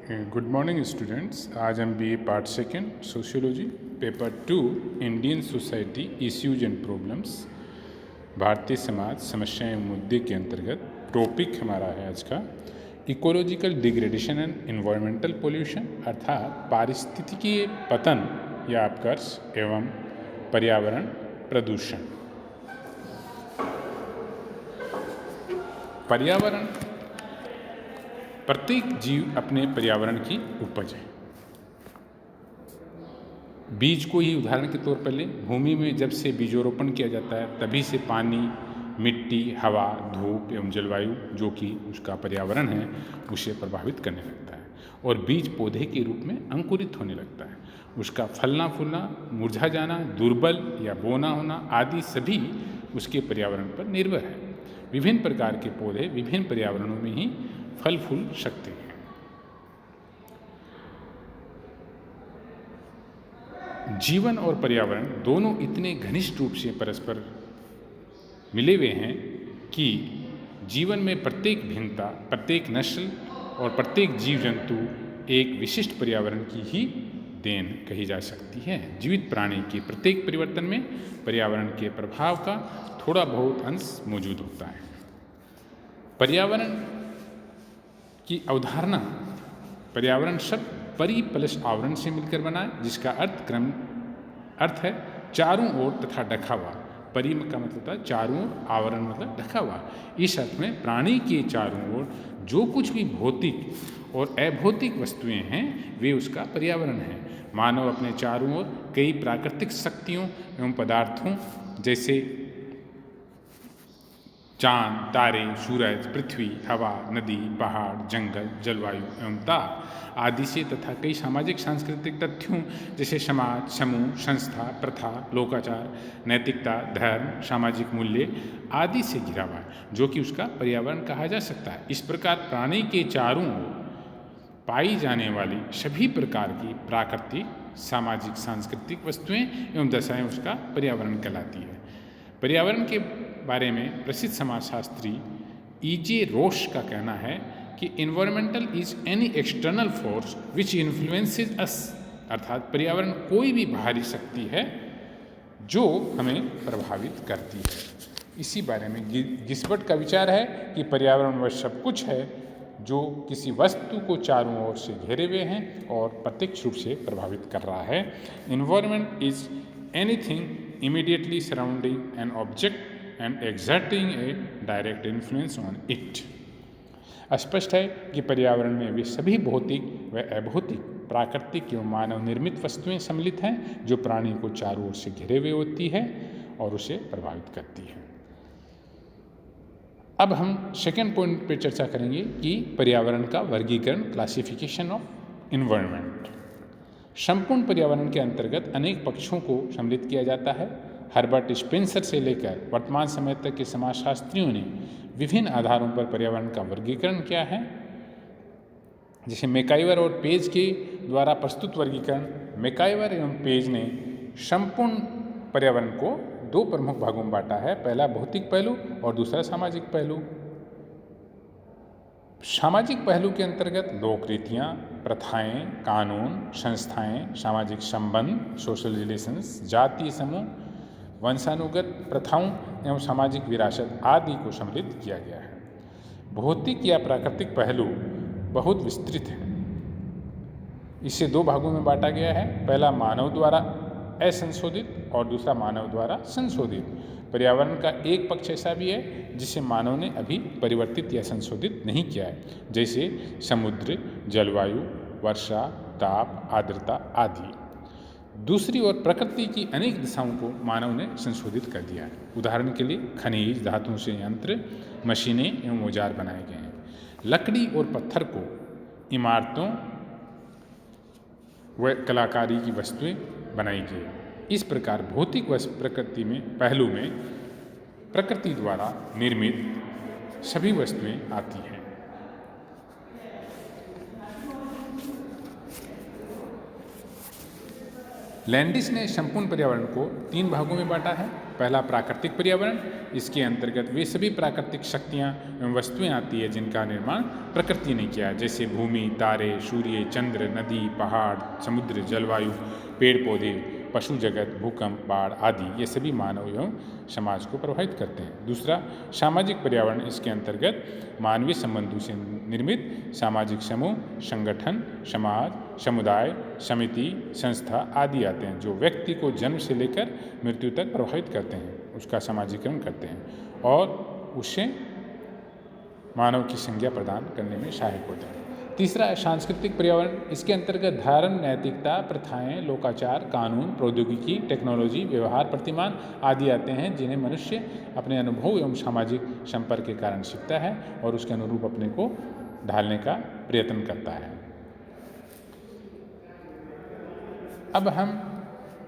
Good morning students. आज हम BA part second sociology paper 2 Indian society issues and problems Bharatiya Samaj समस्याएं एवं मुद्दे के अंतर्गत टॉपिक हमारा है आज का ecological degradation and environmental pollution, अर्थात पारिस्थितिकीय पतन या अपकर्ष एवं पर्यावरण प्रदूषण। पर्यावरण, प्रत्येक जीव अपने पर्यावरण की उपज है। बीज को ही उदाहरण के तौर पर लें, भूमि में जब से बीजोरोपण किया जाता है तभी से पानी, मिट्टी, हवा, धूप एवं जलवायु जो कि उसका पर्यावरण है उसे प्रभावित करने लगता है और बीज पौधे के रूप में अंकुरित होने लगता है। उसका फलना फूलना, मुरझा जाना, दुर्बल या बौना होना आदि सभी उसके पर्यावरण पर निर्भर है। विभिन्न प्रकार के पौधे विभिन्न पर्यावरणों में ही फल फूल सकते हैं। जीवन और पर्यावरण दोनों इतने घनिष्ठ रूप से परस्पर मिले हुए हैं कि जीवन में प्रत्येक भिन्नता, प्रत्येक नस्ल और प्रत्येक जीव जंतु एक विशिष्ट पर्यावरण की ही देन कही जा सकती है। जीवित प्राणी के प्रत्येक परिवर्तन में पर्यावरण के प्रभाव का थोड़ा बहुत अंश मौजूद होता है। पर्यावरण की अवधारणा, पर्यावरण शब्द परि प्लस आवरण से मिलकर बना है, जिसका अर्थ है चारों ओर तथा ढका हुआ। परि का मतलब होता है चारों ओर, आवरण मतलब ढका हुआ। इस अर्थ में प्राणी के चारों ओर जो कुछ भी भौतिक और अभौतिक वस्तुएं हैं वे उसका पर्यावरण है। मानव अपने चारों ओर कई प्राकृतिक शक्तियों एवं पदार्थों जैसे चांद, तारे, सूरज, पृथ्वी, हवा, नदी, पहाड़, जंगल, जलवायु एवं ताप आदि से तथा कई सामाजिक सांस्कृतिक तथ्यों जैसे समाज, समूह, संस्था, प्रथा, लोकाचार, नैतिकता, धर्म, सामाजिक मूल्य आदि से घिरा हुआ है जो कि उसका पर्यावरण कहा जा सकता है। इस प्रकार प्राणी के चारों ओर पाई जाने वाली सभी प्रकार की प्राकृतिक, सामाजिक, सांस्कृतिक वस्तुएं एवं दशाएं उसका पर्यावरण कहलाती है। पर्यावरण के बारे में प्रसिद्ध समाजशास्त्री E.J. रोश का कहना है कि environmental is any external force which influences us, अर्थात पर्यावरण कोई भी बाहरी शक्ति है जो हमें प्रभावित करती है। इसी बारे में गिस्बर्ट का विचार है कि पर्यावरण वह सब कुछ है जो किसी वस्तु को चारों ओर से घेरे हुए हैं और प्रत्यक्ष रूप से प्रभावित कर रहा है। Environment is anything immediately surrounding an object and exerting A direct influence on it. स्पष्ट है कि पर्यावरण में वे सभी भौतिक व अभौतिक, प्राकृतिक एवं मानव निर्मित वस्तुएं सम्मिलित हैं जो प्राणी को चारों ओर से घिरे हुए होती है और उसे प्रभावित करती है। अब हम सेकेंड पॉइंट पर चर्चा करेंगे कि पर्यावरण का वर्गीकरण, क्लासिफिकेशन ऑफ एनवायरनमेंट। संपूर्ण पर्यावरण के अंतर्गत अनेक पक्षों को सम्मिलित किया जाता है। हर्बर्ट स्पेंसर से लेकर वर्तमान समय तक के समाजशास्त्रियों ने विभिन्न आधारों पर पर्यावरण का वर्गीकरण किया है। जैसे मैकाइवर और पेज के द्वारा प्रस्तुत वर्गीकरण, मैकाइवर एवं पेज ने संपूर्ण पर्यावरण को दो प्रमुख भागों में बांटा है। पहला भौतिक पहलू और दूसरा सामाजिक पहलू। सामाजिक पहलू के अंतर्गत लोक रीतियाँ, प्रथाएं, कानून, संस्थाएं, सामाजिक संबंध, सोशल रिलेशंस, जातीय समूह, वंशानुगत प्रथाओं एवं सामाजिक विरासत आदि को सम्मिलित किया गया है। भौतिक या प्राकृतिक पहलू बहुत विस्तृत है। इसे दो भागों में बांटा गया है। पहला मानव द्वारा असंशोधित और दूसरा मानव द्वारा संशोधित। पर्यावरण का एक पक्ष ऐसा भी है जिसे मानव ने अभी परिवर्तित या संशोधित नहीं किया है, जैसे समुद्र, जलवायु, वर्षा, ताप, आर्द्रता आदि। दूसरी ओर प्रकृति की अनेक दिशाओं को मानव ने संशोधित कर दिया है। उदाहरण के लिए खनिज, धातुओं से यंत्र, मशीनें एवं औजार बनाए गए हैं। लकड़ी और पत्थर को इमारतों व कलाकारी की वस्तुएं बनाई गई। इस प्रकार भौतिक व प्रकृति में पहलू में प्रकृति द्वारा निर्मित सभी वस्तुएं आती हैं। लैंडिस ने संपूर्ण पर्यावरण को तीन भागों में बांटा है। पहला प्राकृतिक पर्यावरण, इसके अंतर्गत वे सभी प्राकृतिक शक्तियाँ एवं वस्तुएं आती है जिनका निर्माण प्रकृति ने किया, जैसे भूमि, तारे, सूर्य, चंद्र, नदी, पहाड़, समुद्र, जलवायु, पेड़ पौधे, पशु जगत, भूकंप, बाढ़ आदि। ये सभी मानव एवं समाज को प्रभावित करते हैं। दूसरा सामाजिक पर्यावरण, इसके अंतर्गत मानवीय संबंधों से निर्मित सामाजिक समूह, संगठन, समाज, समुदाय, समिति, संस्था आदि आते हैं जो व्यक्ति को जन्म से लेकर मृत्यु तक प्रभावित करते हैं, उसका सामाजिकरण करते हैं और उससे मानव की संज्ञा प्रदान करने में सहायक होते हैं। तीसरा है सांस्कृतिक पर्यावरण, इसके अंतर्गत धर्म, नैतिकता, प्रथाएं, लोकाचार, कानून, प्रौद्योगिकी, टेक्नोलॉजी, व्यवहार, प्रतिमान आदि आते हैं जिन्हें मनुष्य अपने अनुभव एवं सामाजिक संपर्क के कारण सीखता है और उसके अनुरूप अपने को ढालने का प्रयत्न करता है। अब हम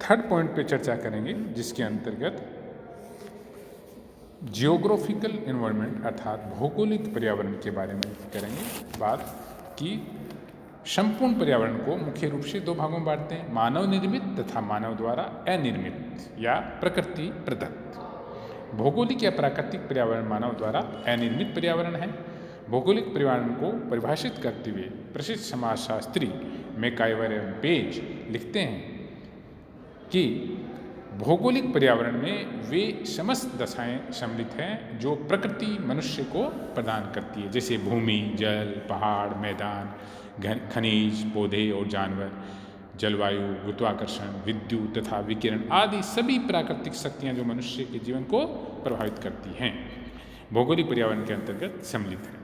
थर्ड पॉइंट पे चर्चा करेंगे जिसके अंतर्गत जियोग्राफिकल एनवायरनमेंट अर्थात भौगोलिक पर्यावरण के बारे में करेंगे बात कि संपूर्ण पर्यावरण को मुख्य रूप से दो भागों में बांटते हैं, मानव निर्मित तथा मानव द्वारा अनिर्मित या प्रकृति प्रदत्त। भौगोलिक या प्राकृतिक पर्यावरण मानव द्वारा अनिर्मित पर्यावरण है। भौगोलिक पर्यावरण को परिभाषित करते हुए प्रसिद्ध समाजशास्त्री मैकाइवर एवं पेज लिखते हैं कि भौगोलिक पर्यावरण में वे समस्त दशाएं सम्मिलित हैं जो प्रकृति मनुष्य को प्रदान करती है, जैसे भूमि, जल, पहाड़, मैदान, खनिज, पौधे और जानवर, जलवायु, गुरुत्वाकर्षण, विद्युत तथा विकिरण आदि सभी प्राकृतिक शक्तियां जो मनुष्य के जीवन को प्रभावित करती हैं भौगोलिक पर्यावरण के अंतर्गत सम्मिलित हैं।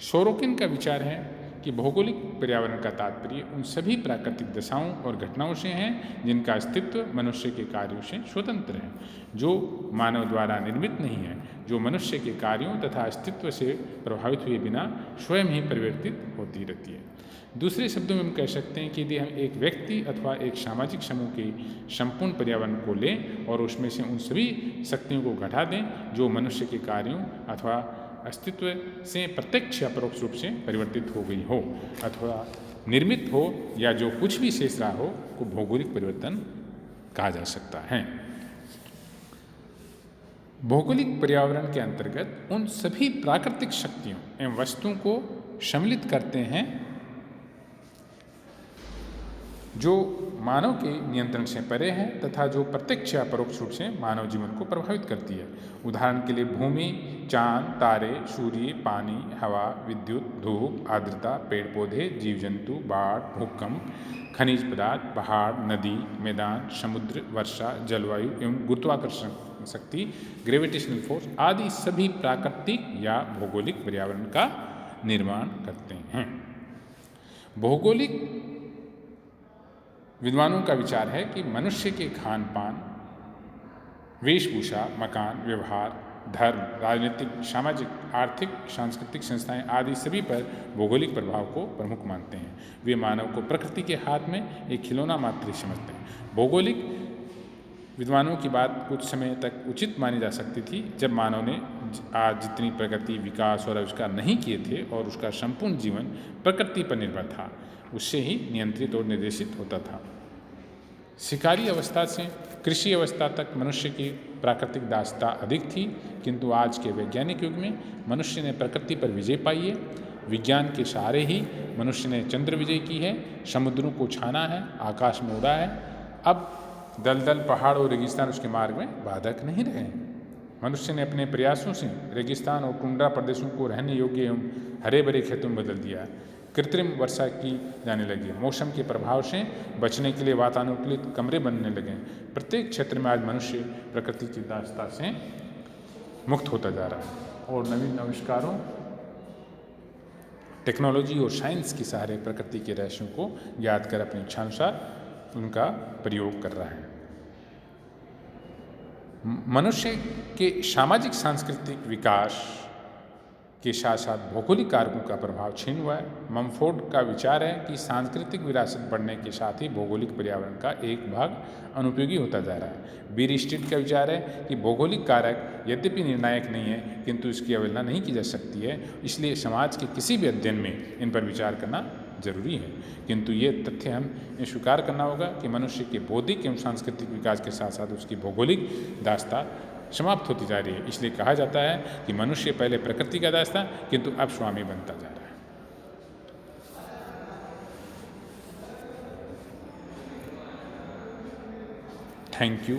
सोरोकिन का विचार है कि भौगोलिक पर्यावरण का तात्पर्य उन सभी प्राकृतिक दशाओं और घटनाओं से है जिनका अस्तित्व मनुष्य के कार्यों से स्वतंत्र है, जो मानव द्वारा निर्मित नहीं है, जो मनुष्य के कार्यों तथा अस्तित्व से प्रभावित हुए बिना स्वयं ही परिवर्तित होती रहती है। दूसरे शब्दों में हम कह सकते हैं कि यदि हम एक व्यक्ति अथवा एक सामाजिक समूह के संपूर्ण पर्यावरण को लें और उसमें से उन सभी शक्तियों को घटा दें जो मनुष्य के कार्यों अथवा अस्तित्व से प्रत्यक्ष या परोक्ष रूप से परिवर्तित हो गई हो अथवा निर्मित हो या जो कुछ भी शेष रहा हो को भौगोलिक परिवर्तन कहा जा सकता है। भौगोलिक पर्यावरण के अंतर्गत उन सभी प्राकृतिक शक्तियों एवं वस्तुओं को सम्मिलित करते हैं जो मानव के नियंत्रण से परे है तथा जो प्रत्यक्ष या परोक्ष रूप से मानव जीवन को प्रभावित करती है। उदाहरण के लिए भूमि, चांद, तारे, सूर्य, पानी, हवा, विद्युत, धूप, आर्द्रता, पेड़ पौधे, जीव जंतु, बाढ़, भूकंप, खनिज पदार्थ, पहाड़, नदी, मैदान, समुद्र, वर्षा, जलवायु एवं गुरुत्वाकर्षण शक्ति, ग्रेविटेशनल फोर्स आदि सभी प्राकृतिक या भौगोलिक पर्यावरण का निर्माण करते हैं। भौगोलिक विद्वानों का विचार है कि मनुष्य के खान पान, वेशभूषा, मकान, व्यवहार, धर्म, राजनीतिक, सामाजिक, आर्थिक, सांस्कृतिक संस्थाएं आदि सभी पर भौगोलिक प्रभाव को प्रमुख मानते हैं। वे मानव को प्रकृति के हाथ में एक खिलौना मात्र ही समझते हैं। भौगोलिक विद्वानों की बात कुछ समय तक उचित मानी जा सकती थी जब मानव ने आज जितनी प्रगति, विकास और आविष्कार नहीं किए थे और उसका संपूर्ण जीवन प्रकृति पर निर्भर था, उससे ही नियंत्रित और निर्देशित होता था। शिकारी अवस्था से कृषि अवस्था तक मनुष्य की प्राकृतिक दासता अधिक थी, किंतु आज के वैज्ञानिक युग में मनुष्य ने प्रकृति पर विजय पाई है। विज्ञान के सहारे ही मनुष्य ने चंद्र विजय की है, समुद्रों को छाना है, आकाश में उड़ा है। अब दलदल, पहाड़ और रेगिस्तान उसके मार्ग में बाधक नहीं रहे हैं। मनुष्य ने अपने प्रयासों से रेगिस्तान और टुंड्रा प्रदेशों को रहने योग्य एवं हरे भरे खेतों में बदल दिया। कृत्रिम वर्षा की जाने लगी, मौसम के प्रभाव से बचने के लिए वातानुकूलित कमरे बनने लगे। प्रत्येक क्षेत्र में आज मनुष्य प्रकृति की दासता से मुक्त होता जा रहा है और नवीन आविष्कारों, टेक्नोलॉजी और साइंस के सहारे प्रकृति के रहस्यों को याद कर अपनी इच्छानुसार उनका प्रयोग कर रहा है। मनुष्य के सामाजिक सांस्कृतिक विकास के साथ साथ भौगोलिक कारकों का प्रभाव क्षीण हुआ है। ममफोर्ड का विचार है कि सांस्कृतिक विरासत बढ़ने के साथ ही भौगोलिक पर्यावरण का एक भाग अनुपयोगी होता जा रहा है। बीर स्ट्रीट का विचार है कि भौगोलिक कारक यद्यपि निर्णायक नहीं है किंतु इसकी अवहेलना नहीं की जा सकती है, इसलिए समाज के किसी भी अध्ययन में इन पर विचार करना जरूरी है। किंतु ये तथ्य हम स्वीकार करना होगा कि मनुष्य के बौद्धिक एवं सांस्कृतिक विकास के साथ साथ उसकी भौगोलिक दास्ता समाप्त होती जा रही है। इसलिए कहा जाता है कि मनुष्य पहले प्रकृति का दास था किंतु अब स्वामी बनता जा रहा है। Thank you.